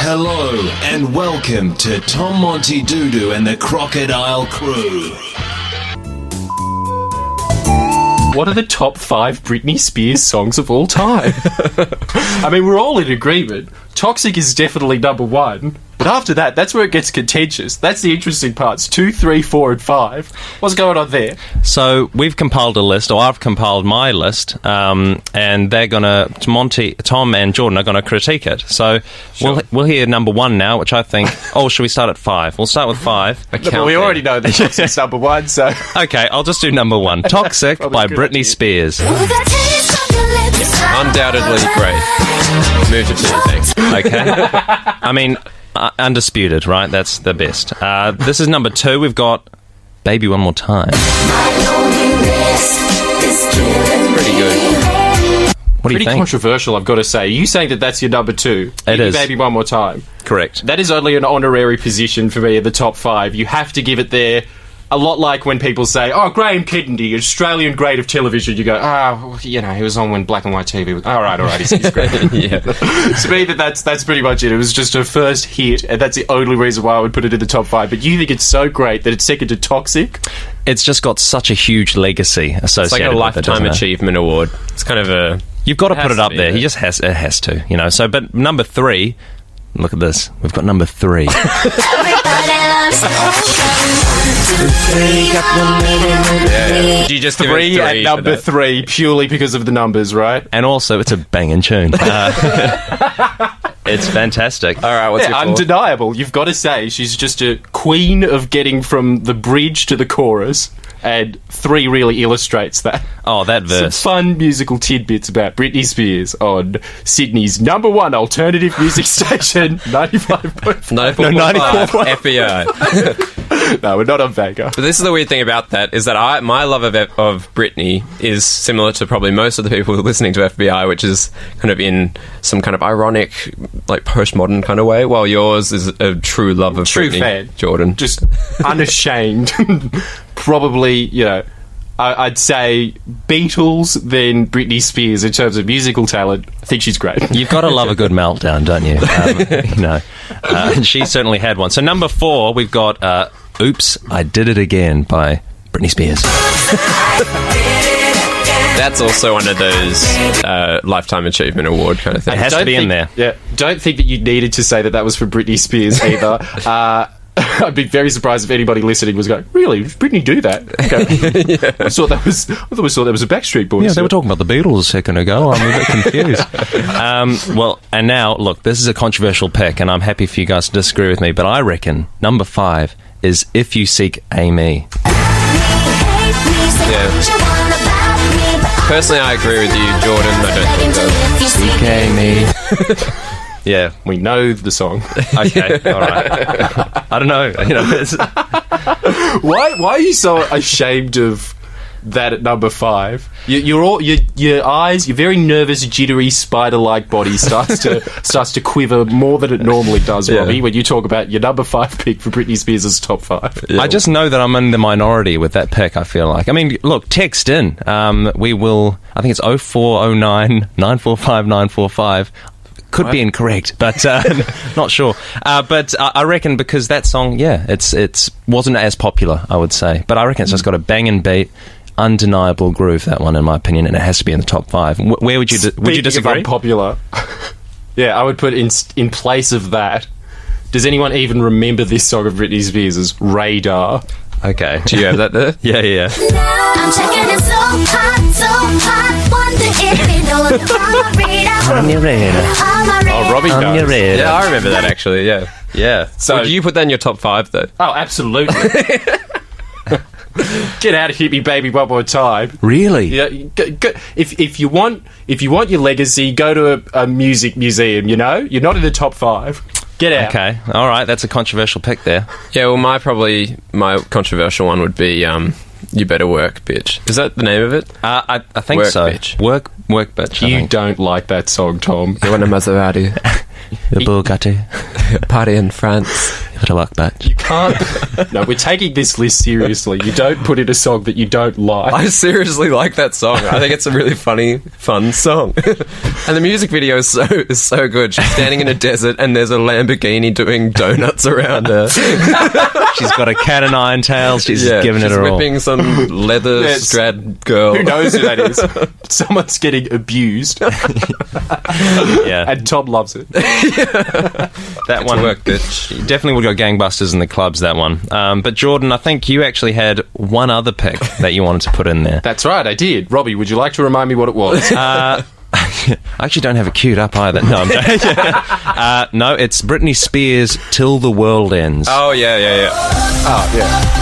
Hello and welcome to Tom Montydoodoo and the Crocodile crew. What are the top 5 Britney Spears songs of all time? I mean, we're all in agreement. Toxic is definitely number 1. But after that, that's where it gets contentious. That's the interesting parts. 2, 3, 4, and 5. What's going on there? So we've compiled a list, or I've compiled my list, and they're gonna Tom and Jordan are gonna critique it. So Sure. we'll hear number 1 now, which I think. Oh, should we start at 5? We'll start with 5. But we already know that Toxic's number 1, so... Okay, I'll just do number 1. Toxic by Britney Spears. Undoubtedly great. Move to 2, thanks. Okay. I mean, undisputed, right? That's the best. This is number 2. We've got Baby One More Time. Pretty good. What do you Pretty think? controversial, I've got to say. Are you saying that that's your number 2? It is. Baby One More Time. Correct. That is only an honorary position for me in the top 5. You have to give it there. A lot like when people say, oh, Graham Kennedy, Australian great of television. You go, he was on when black and white TV was... All right, he's great. Yeah. To me, that's pretty much it. It was just her first hit, and that's the only reason why I would put it in the top 5. But you think it's so great that it's second to Toxic? It's just got such a huge legacy associated It's like a with it, Lifetime doesn't it? Achievement Award. It's kind of a... You've got to put it up there. It It has to, you know. So, but number 3, look at this. We've got number 3. Did you just give it 3 at 3 number for that? 3, purely because of the numbers, right? And also, it's a banging tune. It's fantastic. All right, what's your 4? Undeniable. You've got to say, she's just a queen of getting from the bridge to the chorus, and 3 really illustrates that. Oh, that Some verse. fun musical tidbits about Britney Spears on Sydney's number 1 alternative music station, 95.5. 94.5 FBI. No, we're not on Vega. But this is the weird thing about that, is that my love of Britney is similar to probably most of the people listening to FBI, which is kind of in some kind of ironic, like postmodern kind of way, while yours is a true love of True Britney, fan. Jordan. Just unashamed. Probably, I'd say Beatles, then Britney Spears in terms of musical talent. I think she's great. You've got to love a good meltdown, don't you? And she certainly had one. So number 4, we've got Oops, I Did It Again by Britney Spears. That's also one of those Lifetime Achievement Award kind of It things. has to be in there. Yeah, don't think that you needed to say that was for Britney Spears either. I'd be very surprised if anybody listening was going, really? Did Britney do that? Okay. I thought that was a Backstreet Boys. Yeah, they were talking about the Beatles a second ago. I'm a bit confused. Well, and now, look, this is a controversial pick, and I'm happy for you guys to disagree with me, but I reckon number 5 is If You Seek Amy. Personally, I agree with you, Jordan. I don't think so. Seek Amy. Yeah, we know the song. Okay, all right. I don't know. Why are you so ashamed of that at number 5? Your eyes, your very nervous, jittery, spider-like body starts to quiver more than it normally does, Robbie, when you talk about your number 5 pick for Britney Spears' top 5. I just know that I'm in the minority with that pick, I feel like. I mean, look, text in. We will, I think it's 0409 945 945. Could be incorrect, but not sure. But I reckon because that song, it's wasn't as popular, I would say. But I reckon it's just got a banging beat, undeniable groove, that one, in my opinion, and it has to be in the top 5. Where would you would you disagree? Of unpopular. Yeah, I would put in place of that. Does anyone even remember this song of Britney Spears' Radar? Okay. Do you have that there? Yeah. I'm checking it so hot, wonder if you know the radar. On your radar. Oh, Robbie On your knows. radar. Yeah, I remember that actually, yeah. Yeah. So do you put that in your top 5, though? Oh, absolutely. Get out of here, me baby, one more time. Really? Yeah, go, if you want your legacy, go to a music museum. You know, you're not in the top 5. Get out. Okay. All right. That's a controversial pick there. Yeah, well, my controversial one would be You Better Work, Bitch. Is that the name of it? I think Work, so. bitch. Work, bitch. I You think. don't like that song, Tom. You want a Maserati? The Bugatti. Party in France. batch. You can't. No, we're taking this list seriously. You don't put in a song that you don't like. I seriously like that song. I think it's a really funny, fun song. And the music video is so good. She's standing in a desert and there's a Lamborghini doing donuts around her. She's got a cat o' nine tails. She's giving it her all. Whipping some leather strad girl. Who knows who that is? Someone's getting abused. Yeah. And Tom loves it. That one work, bitch. definitely would go gangbusters in the clubs, that one. But Jordan, I think you actually had one other pick that you wanted to put in there. That's right, I did. Robbie, would you like to remind me what it was? I actually don't have it queued up either. No, I'm joking. No, it's Britney Spears' Till the World Ends. Oh, yeah. Oh, yeah.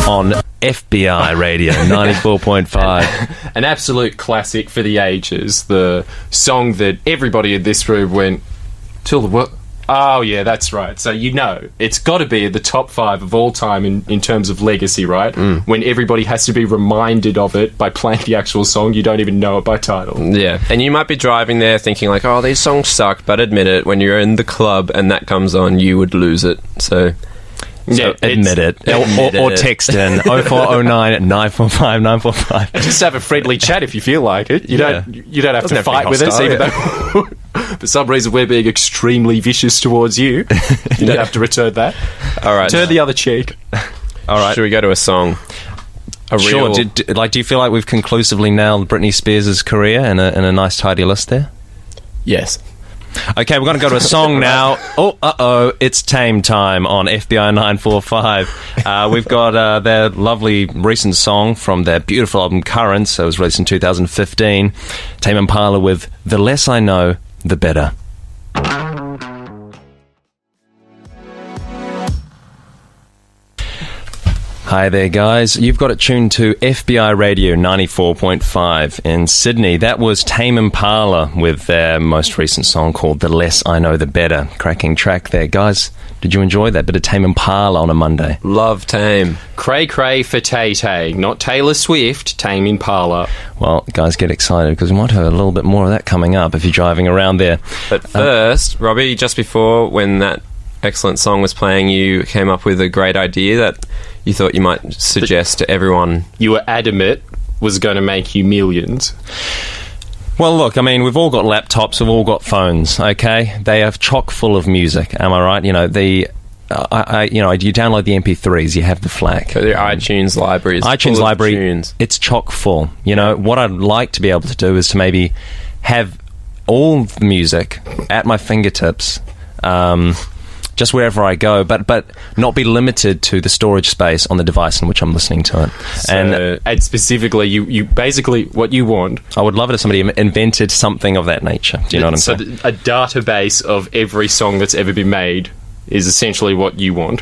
On FBI Radio 94.5. An absolute classic for the ages. The song that everybody in this room went, till the world... Oh, yeah, that's right. So, it's got to be in the top 5 of all time in terms of legacy, right? When everybody has to be reminded of it by playing the actual song, you don't even know it by title. Yeah, and you might be driving there thinking like, oh, these songs suck, but admit it, when you're in the club and that comes on, you would lose it. So admit it. Or text in 0409 945 945. Just have a friendly chat if you feel like it. You don't have to fight with us, even though for some reason we're being extremely vicious towards you. You don't have to return that. All right. Turn the other cheek. All right. Should we go to a song? Sure. Do you feel like we've conclusively nailed Britney Spears' career in a nice tidy list there? Yes. Okay, we're going to go to a song now. It's Tame time on FBI 945. We've got their lovely recent song from their beautiful album Currents. It was released in 2015. Tame Impala with The Less I Know, The Better. Hi there, guys. You've got it tuned to FBI Radio 94.5 in Sydney. That was Tame Impala with their most recent song called The Less I Know, The Better. Cracking track there, guys. Did you enjoy that bit of Tame Impala on a Monday? Love Tame. Cray cray for Tay-Tay, not Taylor Swift, Tame Impala. Well, guys, get excited because we might have a little bit more of that coming up if you're driving around there. But first, Robbie, just before when that excellent song was playing, you came up with a great idea that you thought you might suggest to everyone. You were adamant was going to make you millions. Well, look, I mean, we've all got laptops, we've all got phones, okay? They are chock full of music, am I right? You download the MP3s, you have the FLAC. So your iTunes library is iTunes full library, of tunes. It's chock full. What I'd like to be able to do is to maybe have all the music at my fingertips, just wherever I go, but not be limited to the storage space on the device in which I'm listening to it. And specifically, you basically, what you want... I would love it if somebody invented something of that nature. Do you know what I'm saying? So a database of every song that's ever been made is essentially what you want.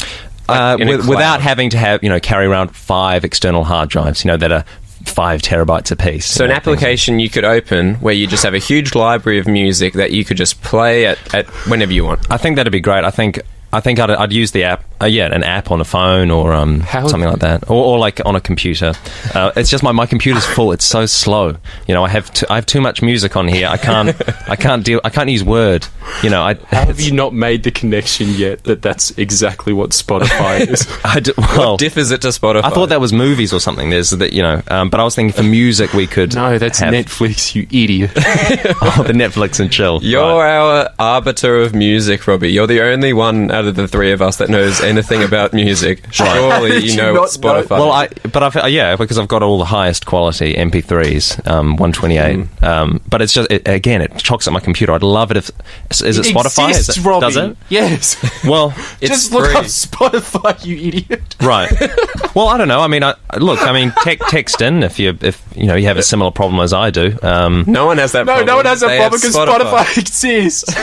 Without having to have, carry around 5 external hard drives, that are 5 terabytes apiece. So an application you could open where you just have a huge library of music that you could just play at whenever you want. I think that'd be great. I think I'd use the app, an app on a phone or something like that, or like on a computer. It's just my computer's full. It's so slow. I have too much music on here. I can't use Word. How have you not made the connection yet that that's exactly what Spotify is? What differs it to Spotify? I thought that was movies or something. There's that, but I was thinking for music we could. No, that's Netflix, you idiot. Oh, the Netflix and chill. You're our arbiter of music, Robbie. You're the only one out of the 3 of us that knows anything about music. Surely you know what Spotify. Well, because I've got all the highest quality MP3s, 128. But it's just it chocks at my computer. I'd love it if is it Spotify? Robbie. Does it? Yes. Well, just look up Spotify, you idiot. Right. Well, I don't know. I mean, text in if you have a similar problem as I do. No one has that problem. No one has that problem because Spotify exists.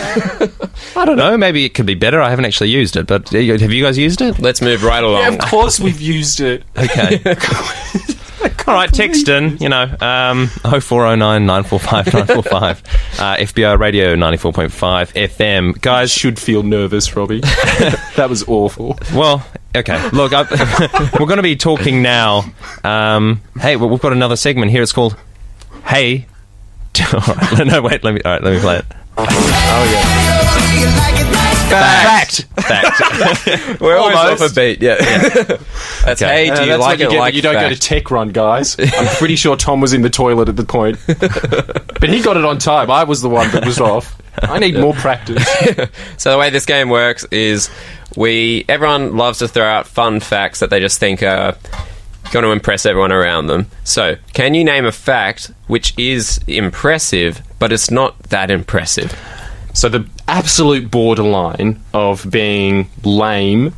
I don't know. Maybe it could be better. I haven't actually used it, but have you guys used it? Let's move right along. Yeah, of course we've used it. Okay. All right, text in, 0409 945 945, FBI Radio 94.5 FM. Guys, should feel nervous, Robbie. That was awful. Well, okay. Look, we're going to be talking now. Hey, we've got another segment here. It's called Hey. All right, let me play it. Fact. We're always Almost. off a beat, yeah. That's, hey, do you that's like what you it get like when you don't go to fact? tech run, guys. I'm pretty sure Tom was in the toilet at the point. But he got it on time. I was the one that was off. I need more practice. So the way this game works is everyone loves to throw out fun facts that they just think are going to impress everyone around them. So, can you name a fact which is impressive, but it's not that impressive? So the absolute borderline of being lame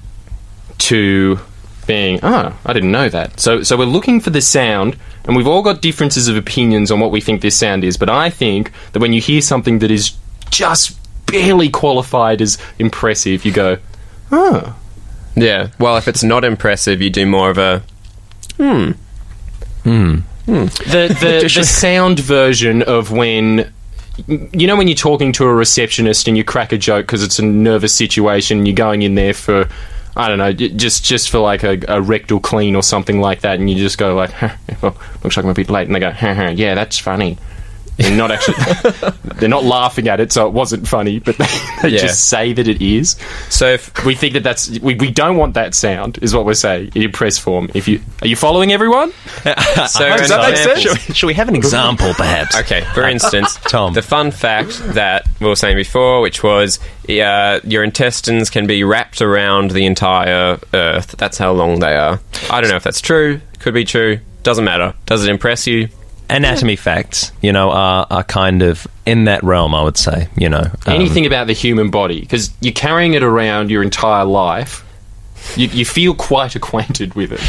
to being, I didn't know that. So we're looking for the sound, and we've all got differences of opinions on what we think this sound is, but I think that when you hear something that is just barely qualified as impressive, you go, Yeah, well, if it's not impressive, you do more of a The sound version of when... You know when you're talking to a receptionist and you crack a joke because it's a nervous situation, you're going in there for, I don't know, just for like a rectal clean or something like that, and you just go like, well, looks like I'm a bit late, and they go, yeah, that's funny. And not actually, they're not laughing at it, so it wasn't funny, but they just say that it is. So if We think that's we don't want that sound, is what we're saying in press form. Are you following everyone? so Does that make sense? Should we have an example, perhaps? Okay, for instance, Tom. the fun fact that we were saying before, which was your intestines can be wrapped around the entire Earth. That's how long they are. I don't know if that's true. Could be true. Doesn't matter. Does it impress you? Anatomy facts, are kind of in that realm, I would say, Anything about the human body, because you're carrying it around your entire life. You feel quite acquainted with it.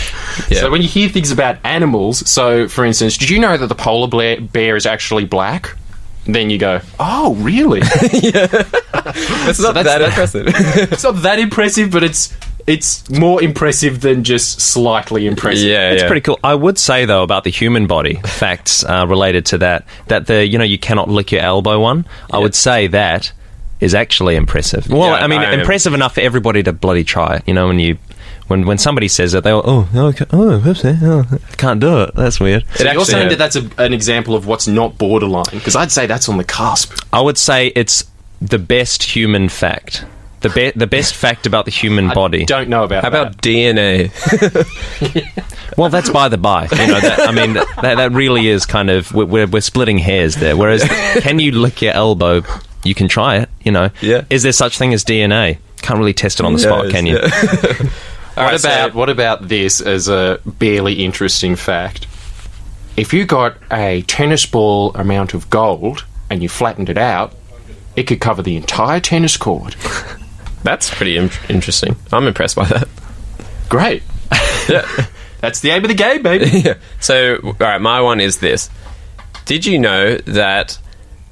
Yeah. So when you hear things about animals, so for instance, did you know that the polar bear is actually black? Then you go, oh, really? It's not that impressive. It's not that impressive, but it's more impressive than just slightly impressive. Yeah, It's pretty cool. I would say, though, about the human body, facts related to that you cannot lick your elbow one. I would say that is actually impressive. Well, Yeah, I mean, impressive enough for everybody to bloody try it. When somebody says it, they go, I can't do it. That's weird. So you're saying that that's an example of what's not borderline? Because I'd say that's on the cusp. I would say it's the best human fact. The best fact about the human body. Don't know about How that. about DNA? Well, that's by the by. That really is kind of we're splitting hairs there. Whereas, can you lick your elbow? You can try it. Yeah. Is there such thing as DNA? Can't really test it on the spot, can you? What about this as a barely interesting fact? If you got a tennis ball amount of gold and you flattened it out, it could cover the entire tennis court. That's pretty interesting. I'm impressed by that. Great. Yeah. That's the aim of the game, baby. Yeah. So, all right, my one is this. Did you know that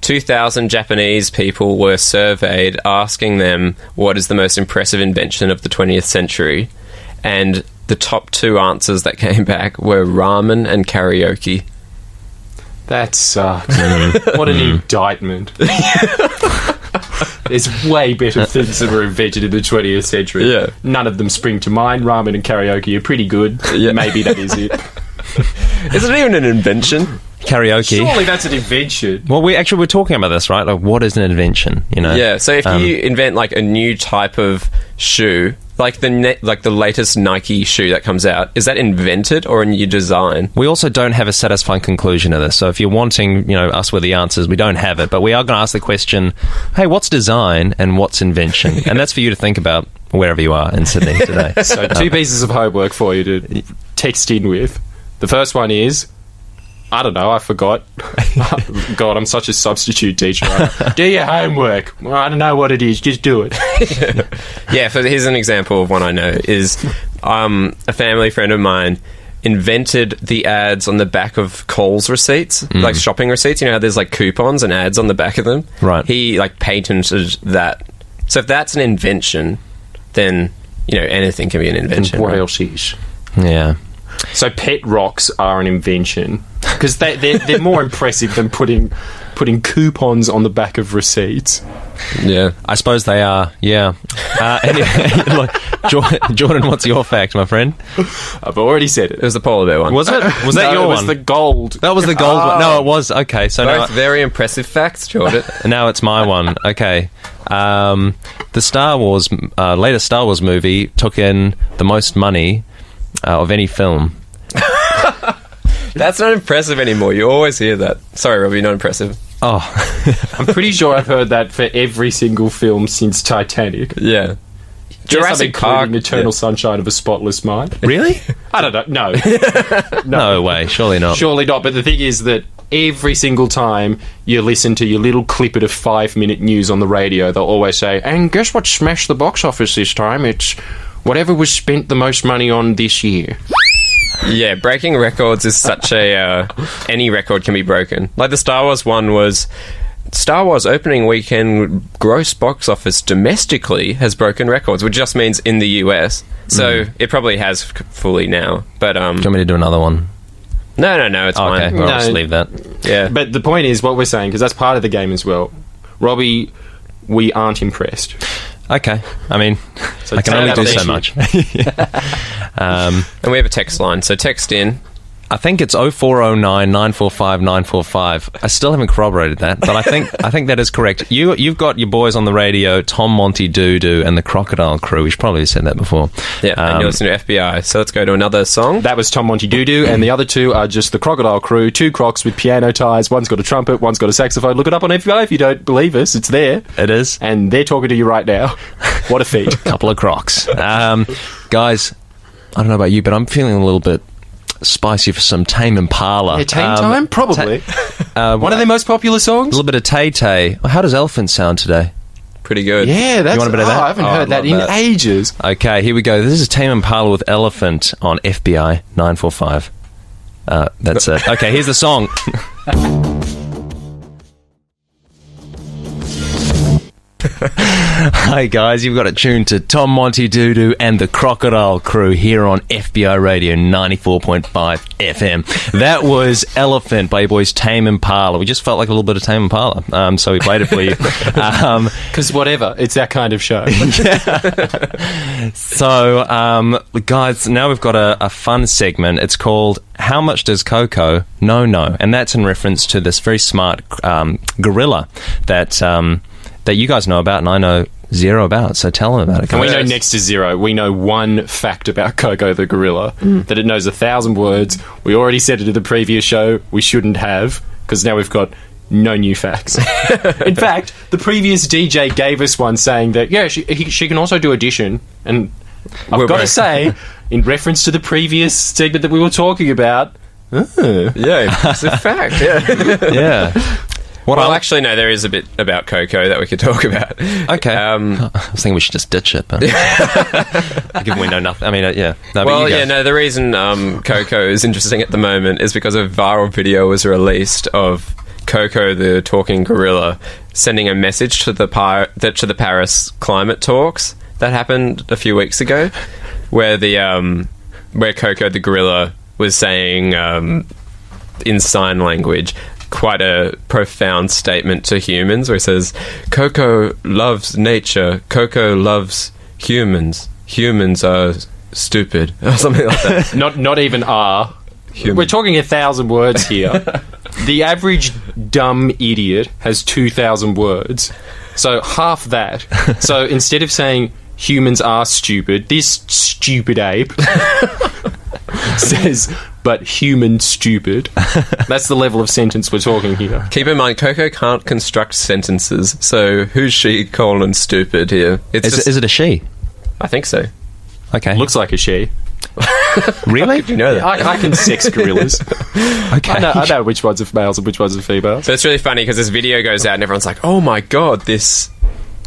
2,000 Japanese people were surveyed asking them what is the most impressive invention of the 20th century? And the top two answers that came back were ramen and karaoke. That sucks. What an indictment. There's way better things that were invented in the 20th century. Yeah. None of them spring to mind. Ramen and karaoke are pretty good. Yeah. Maybe that is it. Isn't it even an invention? Karaoke. Surely that's an invention. Well, we're talking about this, right? Like, what is an invention? Yeah. So if you invent like a new type of shoe, like the latest Nike shoe that comes out, is that invented or a new design? We also don't have a satisfying conclusion to this. So if you're wanting, us with the answers, we don't have it. But we are going to ask the question, hey, what's design and what's invention? And that's for you to think about wherever you are in Sydney today. So two pieces of homework for you to text in with. The first one is, I don't know, I forgot. God, I'm such a substitute teacher. Do your homework. Well, I don't know what it is, just do it. Yeah, so here's an example of one I know is a family friend of mine invented the ads on the back of Coles receipts, like shopping receipts. You know how there's like coupons and ads on the back of them? Right. He like patented that. So if that's an invention, then, anything can be an invention. What right? else is? Yeah. So pet rocks are an invention. because they're more impressive than putting coupons on the back of receipts. Yeah. I suppose they are, yeah. Look, Jordan, what's your fact, my friend? I've already said it. It was the polar bear one. Was it? Was that your it was one? the gold. That was the gold one. No, it was. Okay, so now, Both very impressive facts, Jordan. now it's my one. Okay. The latest Star Wars movie took in the most money of any film. That's not impressive anymore. You always hear that. Sorry, Robbie, not impressive. Oh. I'm pretty sure I've heard that for every single film since Titanic. Yeah. Jurassic Park, Eternal Sunshine of a Spotless Mind. Really? I don't know. No. No way, surely not. Surely not, but the thing is that every single time you listen to your little clippet of 5-minute news on the radio, they'll always say, and guess what smashed the box office this time? It's whatever was spent the most money on this year. Yeah, breaking records is such a... any record can be broken. Like the Star Wars one was... Star Wars opening weekend gross box office domestically has broken records, which just means in the US. So it probably has fully now. But Do you want me to do another one? No, it's fine. Okay, well, I'll just No. leave that. Yeah. But the point is, what we're saying, because that's part of the game as well, Robbie, we aren't impressed. Okay, I mean, So I can take only that do on so issue. much. And we have a text line, so text in. I think it's 0409 945 945. I still haven't corroborated that, but I think that is correct. You've got your boys on the radio, Tom, Montydoodoo, and the Crocodile crew. We should probably have said that before. Yeah, and you're listening to FBI. So let's go to another song. That was Tom Montydoodoo, and the other two are just the Crocodile crew, 2 crocs with piano ties. One's got a trumpet, one's got a saxophone. Look it up on FBI if you don't believe us. It's there. It is. And they're talking to you right now. What a feat. Couple of crocs. Guys, I don't know about you, but I'm feeling a little bit spicy for some Tame Impala. Yeah, Tame Time? Probably. One of their most popular A songs? little bit of Tay Tay. How does Elephant sound today? Pretty good. Yeah, that's... You want a bit of that? I haven't Oh, heard I that love in that. ages. Okay, here we go. This is Tame Impala with Elephant on FBI 945. That's it. Okay, here's the song. Hi guys, you've got it tuned to Tom Montydoodoo and the Crocodile crew here on FBI Radio 94.5 FM. That was Elephant by your boys Tame Impala. We just felt like a little bit of Tame Impala, so we played it for you. Because whatever, it's that kind of show. So, guys, now we've got a fun segment. It's called How Much Does Coco Know? And that's in reference to this very smart gorilla that you guys know about and I know zero about. So tell them about it. And we guys. know next to zero. We know one fact about Coco the gorilla, that it knows 1,000 words. We already said it in the previous show. We shouldn't have, because now we've got no new facts. In fact, the previous DJ gave us one saying that, yeah, she can also do addition. And I've got to say, in reference to the previous segment that we were talking about, Yeah, it's a fact. Yeah. Yeah. Well, actually, no, there is a bit about Coco that we could talk about. Okay. I was thinking we should just ditch it, but given we know nothing. I mean, yeah. No, Well, yeah, no, the reason Coco is interesting at the moment is because a viral video was released of Coco, the talking gorilla, sending a message to the Paris climate talks that happened a few weeks ago, where where Coco the gorilla was saying in sign language quite a profound statement to humans, where he says, Coco loves nature, Coco loves humans, humans are stupid, or something like that. not even are. We're talking 1,000 words here. The average dumb idiot has 2,000 words. So half that. So instead of saying humans are stupid, this stupid ape says, but human stupid. That's the level of sentence we're talking here. Keep in mind, Coco can't construct sentences, so who's she colon stupid here? Is it a she? I think so. Okay. Looks like a she. Really? You know that. I can sex gorillas. Okay. I know which ones are males and which ones are females. So it's really funny because this video goes out and everyone's like, oh my god, this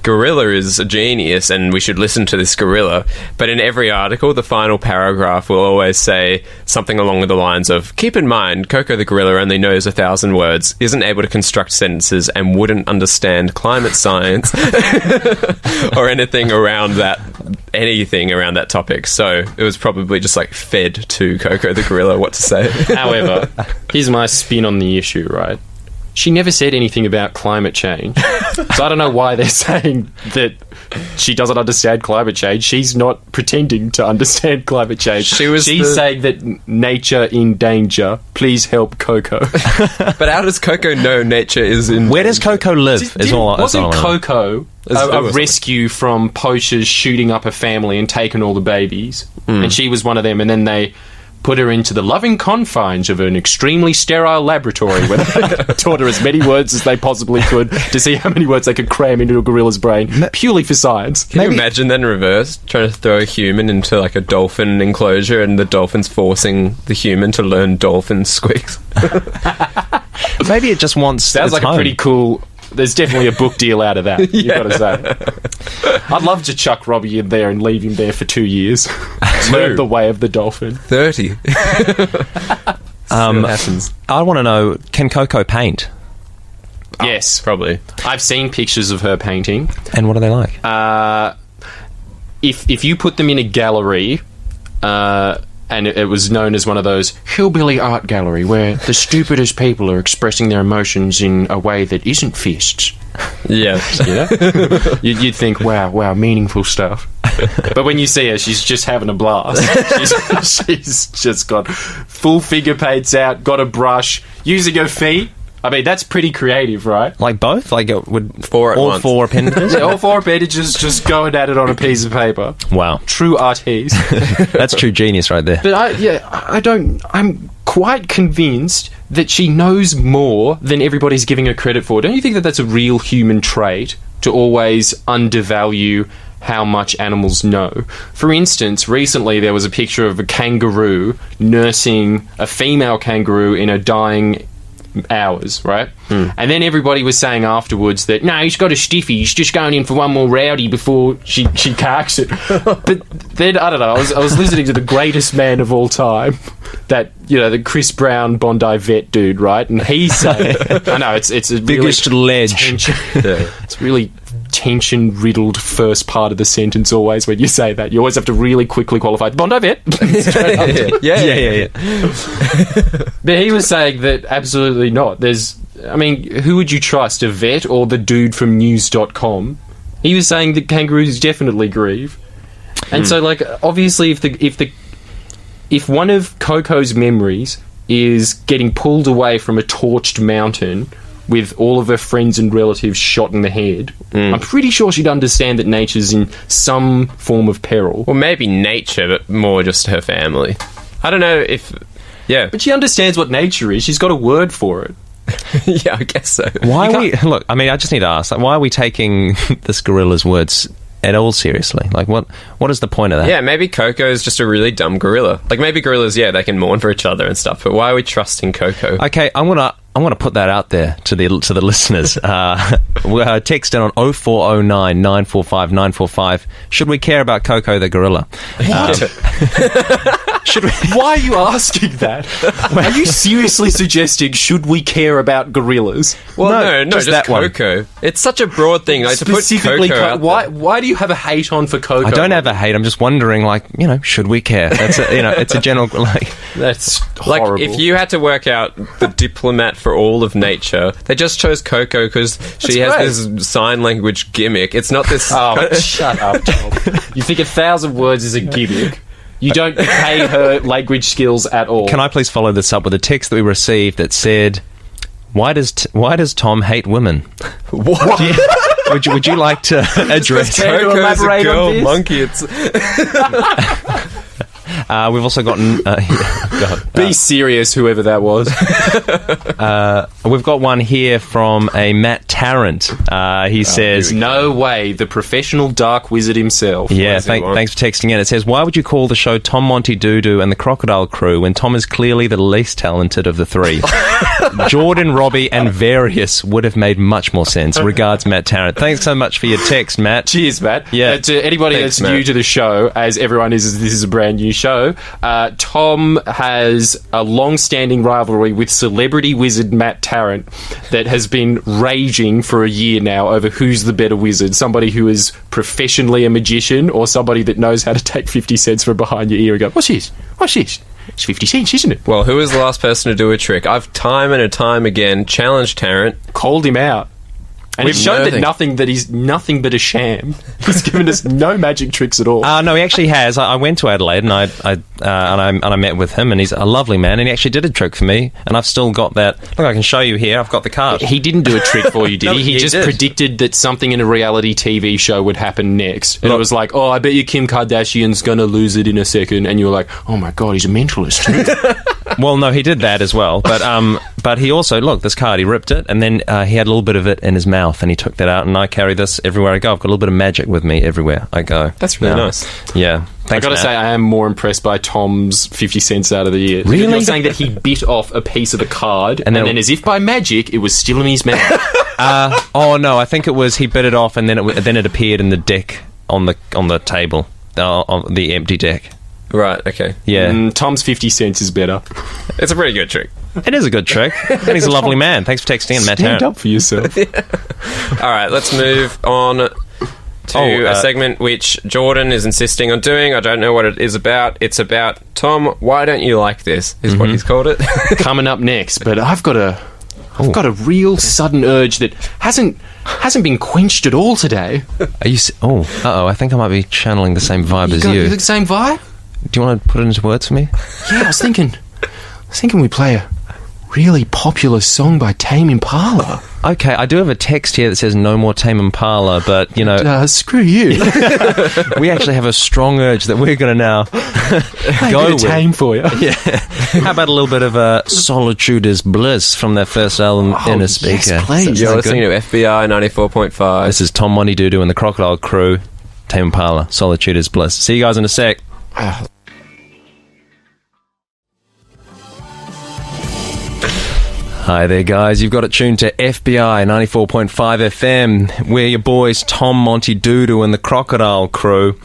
gorilla is a genius and we should listen to this gorilla. But in every article, the final paragraph will always say something along the lines of, keep in mind, Coco the gorilla only knows 1,000 words, isn't able to construct sentences, and wouldn't understand climate science or anything around that anything around that topic, so it was probably just like fed to Coco the gorilla what to say. However, here's my spin on the issue, right? She never said anything about climate change. So I don't know why they're saying that she doesn't understand climate change. She's not pretending to understand climate change. She's saying that nature in danger. Please help Coco. But how does Coco know nature is in Where does Coco live? Wasn't Coco a rescue from poachers shooting up a family and taking all the babies? And she was one of them, and then they put her into the loving confines of an extremely sterile laboratory where they taught her as many words as they possibly could to see how many words they could cram into a gorilla's brain, purely for science. Can you imagine that in reverse? Trying to throw a human into like a dolphin enclosure and the dolphin's forcing the human to learn dolphin squeaks. Maybe it just wants... Sounds like a pretty cool... There's definitely a book deal out of that, you've got to say. I'd love to chuck Robbie in there and leave him there for 2 years. Learn the way of the dolphin. 30. Happens. I want to know, can Coco paint? Yes. Probably. I've seen pictures of her painting. And what are they like? If you put them in a gallery... and it was known as one of those hillbilly art gallery where the stupidest people are expressing their emotions in a way that isn't fists. Yeah. You know? You'd think, wow, meaningful stuff. But when you see her, she's just having a blast. She's just got full figure paints out, got a brush, using her feet. I mean, that's pretty creative, right? Like both? Like it would Four at all once. four appendages? Yeah, all four appendages just going at it on a piece of paper. Wow. True artiste. That's true genius right there. But I'm quite convinced that she knows more than everybody's giving her credit for. Don't you think that that's a real human trait, to always undervalue how much animals know? For instance, recently there was a picture of a kangaroo nursing a female kangaroo in a dying hours, right? And then everybody was saying afterwards that, no, he's got a stiffy, he's just going in for one more rowdy before she carks it. But then, I don't know, I was listening to the greatest man of all time, that, you know, the Chris Brown Bondi vet dude, right? And he's saying, I know, it's a Biggest really ledge. It's really tension-riddled first part of the sentence always when you say that. You always have to really quickly qualify. Bondi vet. Yeah. But he was saying that absolutely not. Who would you trust, a vet or the dude from news.com? He was saying that kangaroos definitely grieve. And so, like, obviously if one of Coco's memories is getting pulled away from a torched mountain with all of her friends and relatives shot in the head, I'm pretty sure she'd understand that nature's in some form of peril. Well, maybe nature, but more just her family. I don't know if... Yeah. But she understands what nature is. She's got a word for it. Yeah, I guess so. Why are we... Look, I mean, I just need to ask, like, why are we taking this gorilla's words at all seriously? Like, what is the point of that? Yeah, maybe Coco is just a really dumb gorilla. Like, maybe gorillas, yeah, they can mourn for each other and stuff, but why are we trusting Coco? Okay, I'm gonna put that out there to the listeners. Text in on 0409 945 945. Should we care about Coco the gorilla? Should we? Why are you asking that? Are you seriously suggesting should we care about gorillas? Well, no, just that Coco. It's such a broad thing. Like, to put Specifically, Coco out why do you have a hate on for Coco? I don't have a hate. I'm just wondering, like, you know, should we care? That's it's a general, like... That's Like, horrible. if you had to work out the diplomat for all of nature, they just chose Coco because she has this sign language gimmick. It's not this... Oh, shut up, Tom. You think 1,000 words is a gimmick? You don't pay her language skills at all. Can I please follow this up with a text that we received that said, why does Tom hate women? What? Would you like to address Care to Coco's a elaborate on girl this? monkey. It's... We've also gotten... Be serious, whoever that was. we've got one here from a Matt Tarrant. He says... No way, the professional dark wizard himself. Yeah, thanks for texting in. It says, why would you call the show Tom Montydoodoo and the Crocodile Crew when Tom is clearly the least talented of the three? Jordan, Robbie, and Various would have made much more sense. Regards, Matt Tarrant. Thanks so much for your text, Matt. Cheers, Matt. Yeah. To anybody Thanks, that's new Matt. to the show, as everyone is, this is a brand new show, Tom has a long-standing rivalry with celebrity wizard Matt Tarrant that has been raging fighting for a year now over who's the better wizard, somebody who is professionally a magician or somebody that knows how to take 50 cents from behind your ear and go, what's this? What's this? It's 50 cents, isn't it? Well, who was the last person to do a trick? I've time and time again challenged Tarrant. Called him out. And With it showed loathing. that he's nothing but a sham. He's given us no magic tricks at all. No, he actually has. I went to Adelaide and I met with him, and he's a lovely man, and he actually did a trick for me, and I've still got that. Look, I can show you here. I've got the card. He didn't do a trick for you, did No, he? He he just did. predicted that something in a reality TV show would happen next. And it was like, oh, I bet you Kim Kardashian's going to lose it in a second. And you were like, oh my God, he's a mentalist. Well, no, he did that as well, but he also, look, this card, he ripped it, and then he had a little bit of it in his mouth, and he took that out, and I carry this everywhere I go. I've got a little bit of magic with me everywhere I go. That's really now. nice. Yeah. I Thanks, got to Matt. say, I am more impressed by Tom's 50 cents out of the year. Really? You're saying that he bit off a piece of the card, and then as if by magic, it was still in his mouth. Oh no, I think it was he bit it off, and then it appeared in the deck on the table, on the empty deck. Right, okay. Yeah, Tom's 50 cents is better. It's a pretty good trick. it is a good trick, and he's a lovely man. Thanks for texting in, Matt. Stand Tarrant. up for yourself. All right, let's move on to a segment which Jordan is insisting on doing. I don't know what it is about. It's about, Tom, why don't you like this, is what he's called it. Coming up next, but I've got a real sudden urge that hasn't been quenched at all today. Are you? I think I might be channeling the same vibe as You you. got the same vibe? Do you want to put it into words for me? Yeah, I was thinking we play a really popular song by Tame Impala. Okay, I do have a text here that says no more Tame Impala, but you know, Screw you. we actually have a strong urge that we're going to now go with. Tame for you. Yeah. How about a little bit of Solitude is Bliss from their first album, Inner Speaker? yes, please. You're listening to FBI 94.5. This is Tom Montydoodoo and the Crocodile crew. Tame Impala, Solitude is Bliss. See you guys in a sec. Hi there, guys. You've got it tuned to FBI 94.5 FM. We're your boys, Tom Montydoodoo and the Crocodile crew.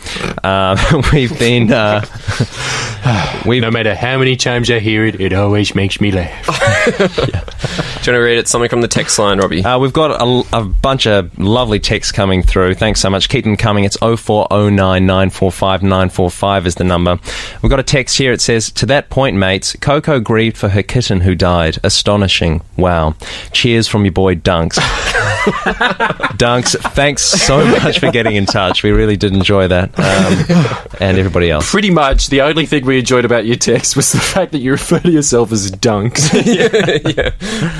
We've been... No matter how many times I hear it, it always makes me laugh. Do you want to read it? Something from the text line, Robbie. We've got a bunch of lovely texts coming through. Thanks so much. Keep them coming. It's 0409 945 945 is the number. We've got a text here. It says, to that point, mates, Coco grieved for her kitten who died. Astonishing. Wow. Cheers from your boy Dunks. Dunks, thanks so much for getting in touch. We really did enjoy that. And everybody else. Pretty much the only thing we enjoyed about your text was the fact that you refer to yourself as Dunks. Yeah,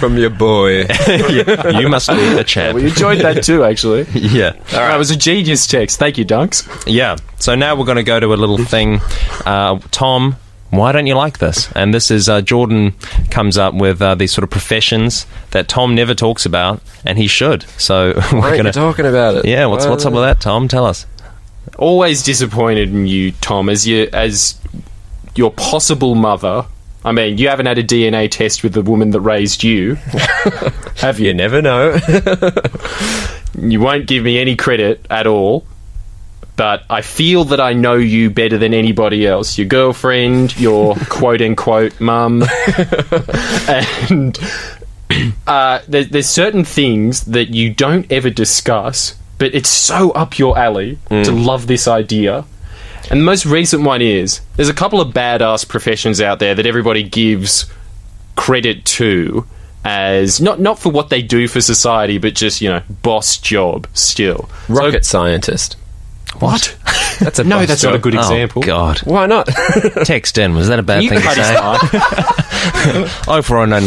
from your boy. Yeah, you must be a champ. We enjoyed that too, actually. Yeah. All right. It was a genius text. Thank you, Dunks. Yeah. So now we're going to go to a little thing. Tom, why don't you like this? And this is Jordan comes up with these sort of professions that Tom never talks about, and he should. So we're Why going aren't you talking about it? Yeah, what's up with that, Tom? Tell us. Always disappointed in you, Tom, as your possible mother. I mean, you haven't had a DNA test with the woman that raised you, have you? You never know. You won't give me any credit at all, but I feel that I know you better than anybody else. Your girlfriend, your quote-unquote mum, and there's certain things that you don't ever discuss, but it's so up your alley to love this idea. And the most recent one is, there's a couple of badass professions out there that everybody gives credit to as, not for what they do for society, but just, boss job still. Rocket scientist. What? That's a No, boss that's job. not a good example. Oh, God. Why not? Text in. Was that a bad You thing to cut his say? line. 0409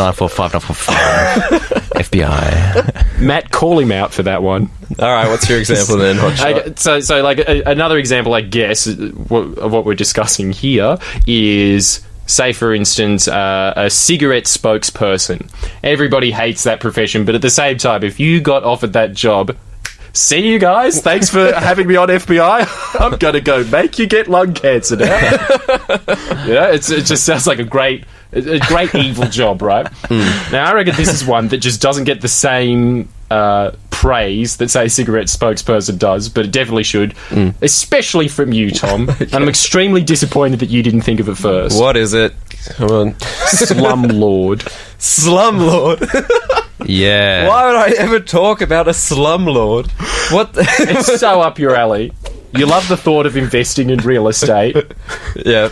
FBI. Matt, call him out for that one. All right, what's your example then, Hotshot? So like another example, I guess, of what we're discussing here is, say, for instance, a cigarette spokesperson. Everybody hates that profession, but at the same time, if you got offered that job, see you guys, thanks for having me on FBI. I'm going to go make you get lung cancer now. It just sounds like a great evil job, right? Now, I reckon this is one that just doesn't get the same praise that, say, cigarette spokesperson does, but it definitely should, especially from you, Tom. And I'm extremely disappointed that you didn't think of it first. What is it? Come on. Slumlord. Slumlord. Yeah. Why would I ever talk about a slumlord? What? It's so up your alley. You love the thought of investing in real estate. Yeah.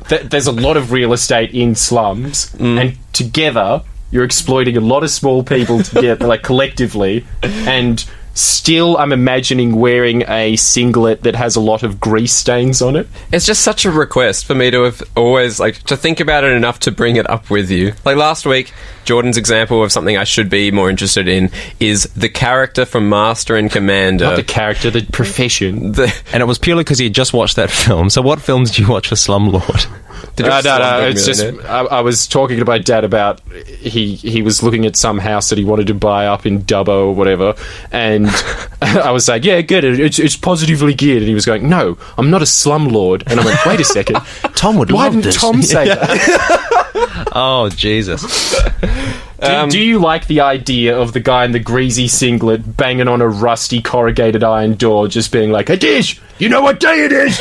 There's a lot of real estate in slums, and together you're exploiting a lot of small people together, like collectively, and still I'm imagining wearing a singlet that has a lot of grease stains on it. It's just such a request for me to have always, like, to think about it enough to bring it up with you. Like last week, Jordan's example of something I should be more interested in is the character from Master and Commander. Not the character, the profession. And it was purely because he had just watched that film. So what films did you watch for Slumlord? No, it's just I was talking to my dad about he was looking at some house that he wanted to buy up in Dubbo or whatever, and I was like, yeah, good, it's positively geared, and he was going, no, I'm not a slumlord, and I went, wait a second, Tom would why love didn't this. Tom say that? Oh, Jesus. Do you like the idea of the guy in the greasy singlet banging on a rusty corrugated iron door, just being like, it is, you know what day it is?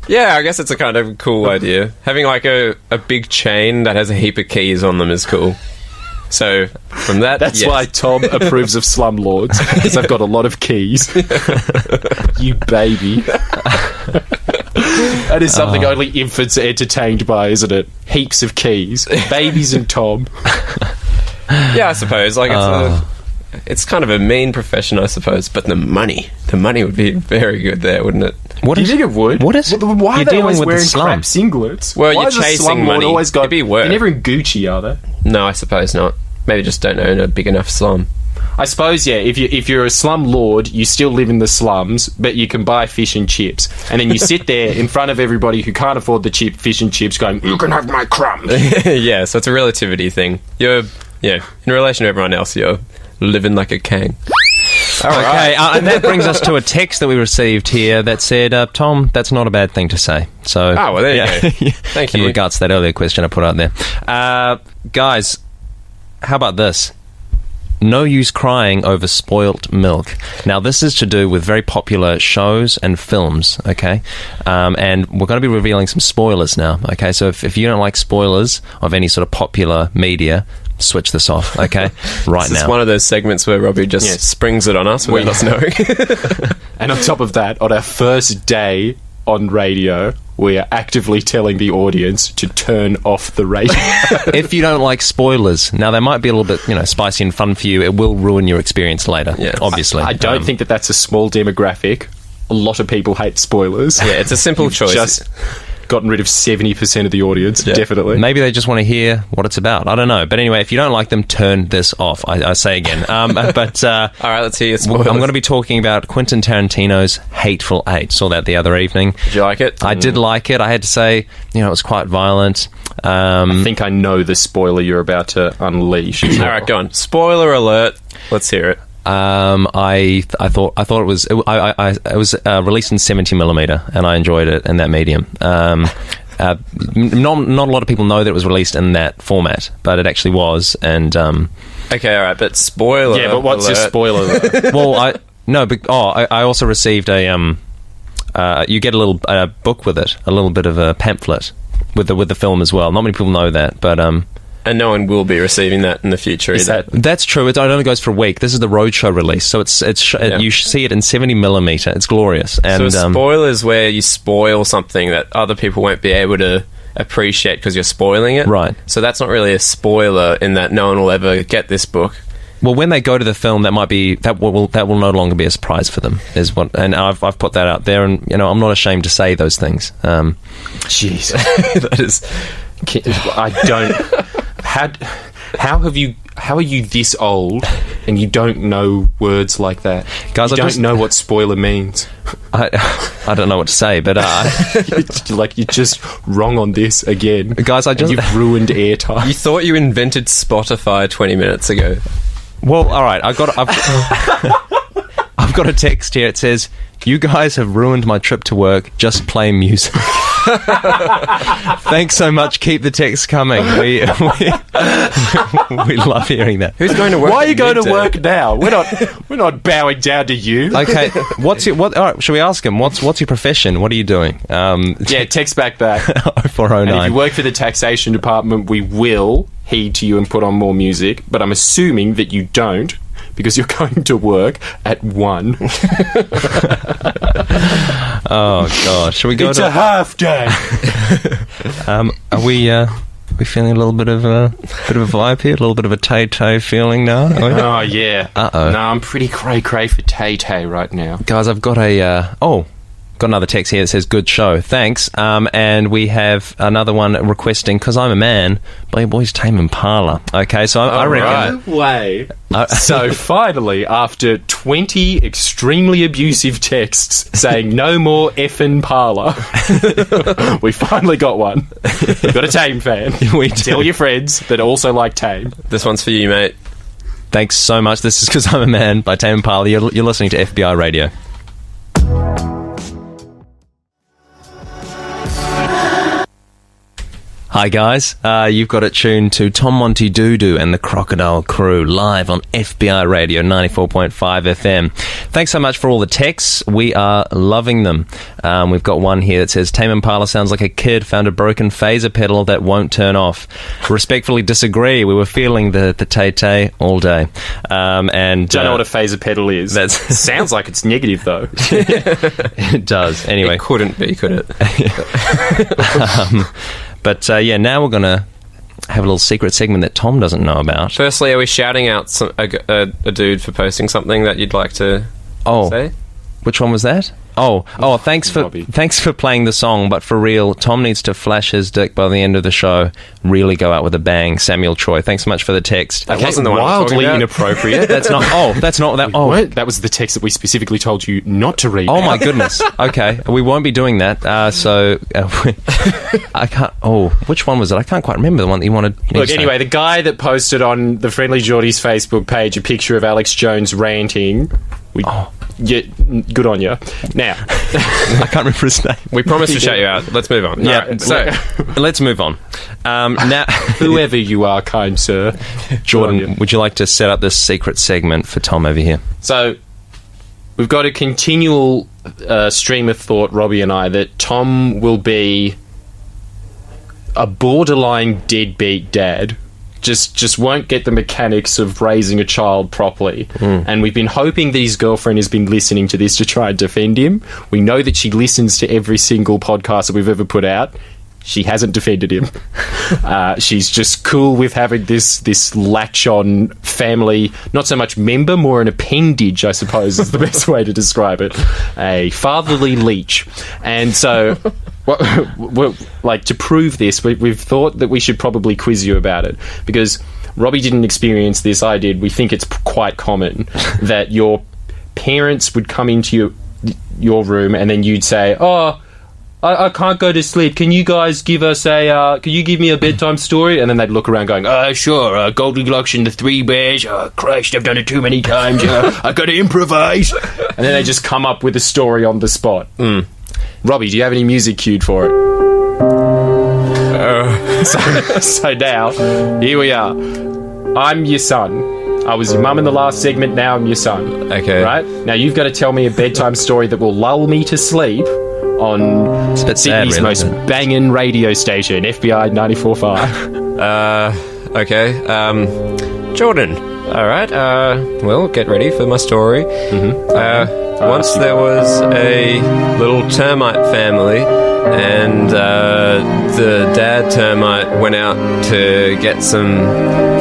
Yeah, I guess it's a kind of cool idea. Having like a big chain that has a heap of keys on them is cool. So, from that, That's yes. why Tom approves of slumlords, because I've got a lot of keys. You baby. That is something only infants are entertained by, isn't it? Heaps of keys. Babies and Tom. Yeah, I suppose. Like, it's kind of a mean profession, I suppose. But the money would be very good there, wouldn't it? What Do you is think it would? What is? Why You're are they dealing always with the wearing slum. crap singlets? Well, Why you're is a chasing slumlord money. always got, It'd be work. They're never in Gucci, are they? No, I suppose not. Maybe just don't own a big enough slum. I suppose, yeah, if you're a slum lord, you still live in the slums, but you can buy fish and chips. And then you sit there in front of everybody who can't afford the fish and chips going, you can have my crumbs. Yeah, so it's a relativity thing. In relation to everyone else, you're living like a king. Okay, and that brings us to a text that we received here that said, Tom, that's not a bad thing to say. So, well, there you go. Thank you. In regards to that earlier question I put out there. Guys, how about this? No use crying over spoilt milk. Now, this is to do with very popular shows and films, okay? And we're going to be revealing some spoilers now, okay? So if you don't like spoilers of any sort of popular media, switch this off, okay? Right now. It's one of those segments where Robbie just springs it on us without us knowing. And on top of that, on our first day on radio, we are actively telling the audience to turn off the radio. If you don't like spoilers, now they might be a little bit, spicy and fun for you. It will ruin your experience later, obviously. I don't think that that's a small demographic. A lot of people hate spoilers. Yeah, it's a simple You've choice. Just gotten rid of 70% of the audience, definitely. Maybe they just want to hear what it's about. I don't know. But anyway, if you don't like them, turn this off. I say again. But all right, let's hear your spoilers. I'm going to be talking about Quentin Tarantino's Hateful Eight. Saw that the other evening. Did you like it? I did like it. I had to say, it was quite violent. I think I know the spoiler you're about to unleash. All right, go on. Spoiler alert. Let's hear it. I thought it was released in 70mm, and I enjoyed it in that medium. Not a lot of people know that it was released in that format, but it actually was. And okay, all right, but spoiler. Yeah, but what's alert. your spoiler? well, I also received a you get a little book with it, a little bit of a pamphlet with the film as well. Not many people know that, but and no one will be receiving that in the future either. That's true. It only goes for a week. This is the roadshow release, so you see it in 70mm. It's glorious. And so a spoiler is where you spoil something that other people won't be able to appreciate because you're spoiling it. Right. So that's not really a spoiler in that no one will ever get this book. Well, when they go to the film, that will no longer be a surprise for them. And I've put that out there, and I'm not ashamed to say those things. Jeez, That is. I don't. How are you this old and you don't know words like that? Guys, you I don't just know what spoiler means. I don't know what to say, but you're just wrong on this again, guys. You've ruined airtime. You thought you invented Spotify 20 minutes ago. Well, all right. I've got a text here. It says, "You guys have ruined my trip to work. Just play music." Thanks so much. Keep the text coming. We love hearing that. Who's going to work? Why are you going to work now? We're not bowing down to you. Okay, all right, should we ask him? What's your profession? What are you doing? Yeah, text back. 0409. And if you work for the taxation department, we will heed to you and put on more music, but I'm assuming that you don't, because you're going to work at 1. Oh God! Shall we go It's to a half day. Are we feeling a little bit of a vibe here? A little bit of a Tay-Tay feeling now? Are we? Oh, yeah. Uh-oh. No, I'm pretty cray-cray for Tay-Tay right now. Guys, I've got got another text here that says, good show, thanks. And we have another one requesting, because I'm a man, Play Boys Tame Impala. Okay, so I reckon... No way. So finally, after 20 extremely abusive texts saying no more effing parlour, we finally got one. We've got a Tame fan. We do. Tell your friends that also like Tame. This one's for you, mate. Thanks so much. This is Because I'm a Man by Tame Impala. You're listening to FBI Radio. Hi guys, you've got it tuned to Tom Montydoodoo and the Crocodile crew live on FBI Radio 94.5 FM. Thanks so much for all the texts. We are loving them. We've got one here that says, Tame Impala sounds like a kid found a broken phaser pedal that won't turn off. Respectfully disagree. We were feeling the Tay-Tay all day. And Don't know what a phaser pedal is. That's Sounds like it's negative, though. It does. Anyway. It couldn't be, could it? But now we're going to have a little secret segment that Tom doesn't know about. Firstly, are we shouting out a dude for posting something that you'd like to say? Which one was that? Thanks for playing the song, but for real, Tom needs to flash his dick by the end of the show. Really go out with a bang. Samuel Troy, thanks so much for the text. That wasn't the one I was wildly talking about. inappropriate. That's not that. Oh, What? That was the text that we specifically told you not to read. oh my goodness. Okay, we won't be doing that. I can't. Oh, which one was it? I can't quite remember the one that you wanted. me Look, to say. anyway, the guy that posted on the Friendlyjordies Facebook page a picture of Alex Jones ranting. Yeah, good on you. Now, I can't remember his name. We promised to shout you out. Let's move on. Yeah, Alright, so let's move on. Now, whoever you are, kind sir, Jordan, would you like to set up this secret segment for Tom over here? So, we've got a continual stream of thought, Robbie and I, that Tom will be a borderline deadbeat dad. Just won't get the mechanics of raising a child properly. And we've been hoping that his girlfriend has been listening to this to try and defend him. We know that she listens to every single podcast that we've ever put out. She hasn't defended him. She's just cool with having this latch-on family, not so much member, more an appendage, I suppose, is the best way to describe it. A fatherly leech. And so, to prove this, we've thought that we should probably quiz you about it. Because Robbie didn't experience this, I did. We think it's quite common that your parents would come into your room and then you'd say, I can't go to sleep. Can you guys give us can you give me a bedtime story? And then they'd look around going, sure, Goldilocks and the Three Bears. Oh, Christ, I've done it too many times. I've got to improvise. And then they just come up with a story on the spot. Robbie, do you have any music cued for it? So now, here we are. I'm your son. I was your mum in the last segment, now I'm your son. Okay. Right? Now you've got to tell me a bedtime story that will lull me to sleep on Sydney's most banging radio station, FBI 94.5. Okay. Jordan. All right. Well, get ready for my story. Once there was a little termite family, and the dad termite went out to get some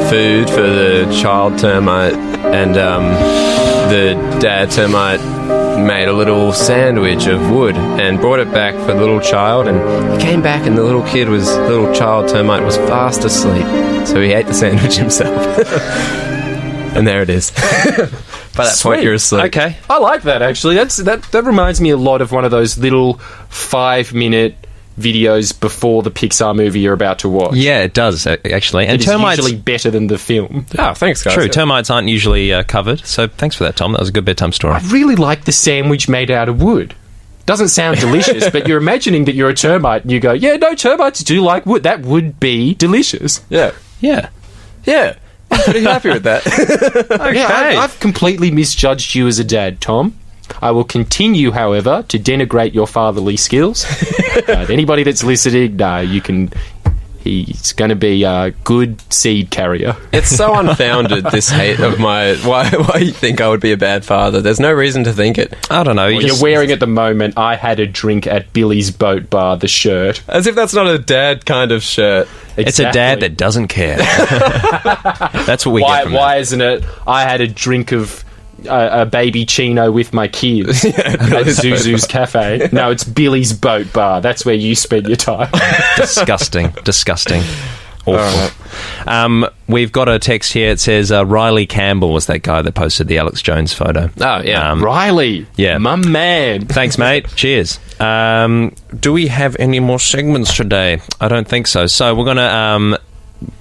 food for the child termite, and the dad termite made a little sandwich of wood and brought it back for the little child, and he came back and the little child termite was fast asleep, so he ate the sandwich himself. And there it is. By that point, you're asleep. Okay. I like that, actually. That reminds me a lot of one of those little 5-minute videos before the Pixar movie you're about to watch. Yeah, it does, actually. And it's usually better than the film. Oh, thanks, guys. True, termites aren't usually covered, so thanks for that, Tom. That was a good bedtime story. I really like the sandwich made out of wood. Doesn't sound delicious, but you're imagining that you're a termite and you go, yeah, no, termites do like wood. That would be delicious. Yeah. Yeah. I'm pretty happy with that. Okay. Yeah, I've completely misjudged you as a dad, Tom. I will continue, however, to denigrate your fatherly skills. Anybody that's listening, you can He's going to be a good seed carrier. It's so unfounded, this hate of my... Why you think I would be a bad father? There's no reason to think it. I don't know. You're wearing at the moment, I had a drink at Billy's Boat Bar, the shirt. As if that's not a dad kind of shirt. It's a dad that doesn't care. That's what we get from Why that. isn't it, I had a drink of a baby chino with my kids at Zuzu's Cafe? No, it's Billy's Boat Bar. That's where you spend your time. Disgusting. Awful. We've got a text here. It says Riley Campbell was that guy that posted the Alex Jones photo. Oh, yeah. Riley. Yeah. My man. Thanks, mate. Cheers. Do we have any more segments today? I don't think so. So we're going to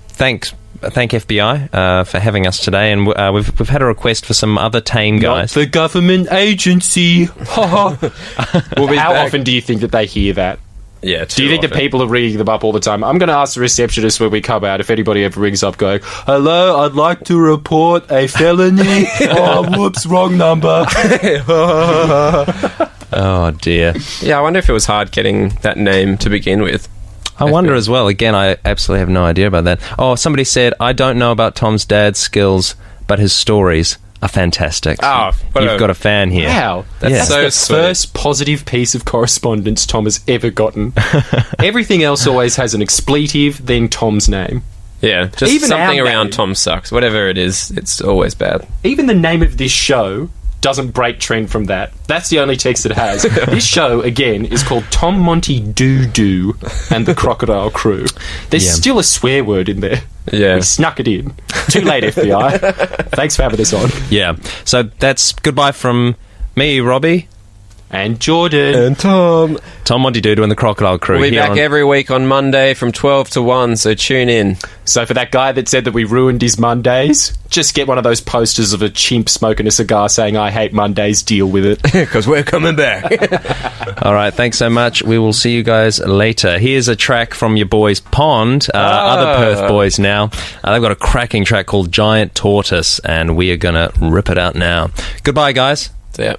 thank FBI for having us today, and we've had a request for some other tame guys. Not the government agency. We'll be How back. often do you think that they hear that? Yeah, Do you think that people are ringing them up all the time? I'm going to ask the receptionist when we come out if anybody ever rings up going, "Hello, I'd like to report a felony." Oh, whoops, wrong number. Oh, dear. Yeah, I wonder if it was hard getting that name to begin with. I wonder as well. Again, I absolutely have no idea about that. Oh, somebody said, I don't know about Tom's dad's skills, but his stories are fantastic. Oh, You've got a fan here. Wow. Yeah. That's So the sweet. first positive piece of correspondence Tom has ever gotten. Everything else always has an expletive, then Tom's name. Yeah, just Even something our around name. Tom sucks. Whatever it is, it's always bad. Even the name of this show doesn't break trend from that. That's the only text it has. This show, again, is called Tom Montydoodoo and the Crocodile Crew. There's Yeah. still a swear word in there. Yeah. We snuck it in. Too late, FBI. Thanks for having us on. Yeah. So that's goodbye from me, Robbie. And Jordan. And Tom. Tom Montydoodoo and the Crocodile Crew. We'll be here back on- every week on Monday from 12 to 1, so tune in. So for that guy that said that we ruined his Mondays, just get one of those posters of a chimp smoking a cigar saying, "I hate Mondays, deal with it." Because we're coming back. All right, thanks so much. We will see you guys later. Here's a track from your boys Pond, other Perth boys now. They've got a cracking track called Giant Tortoise, and we are going to rip it out now. Goodbye, guys. So, yeah.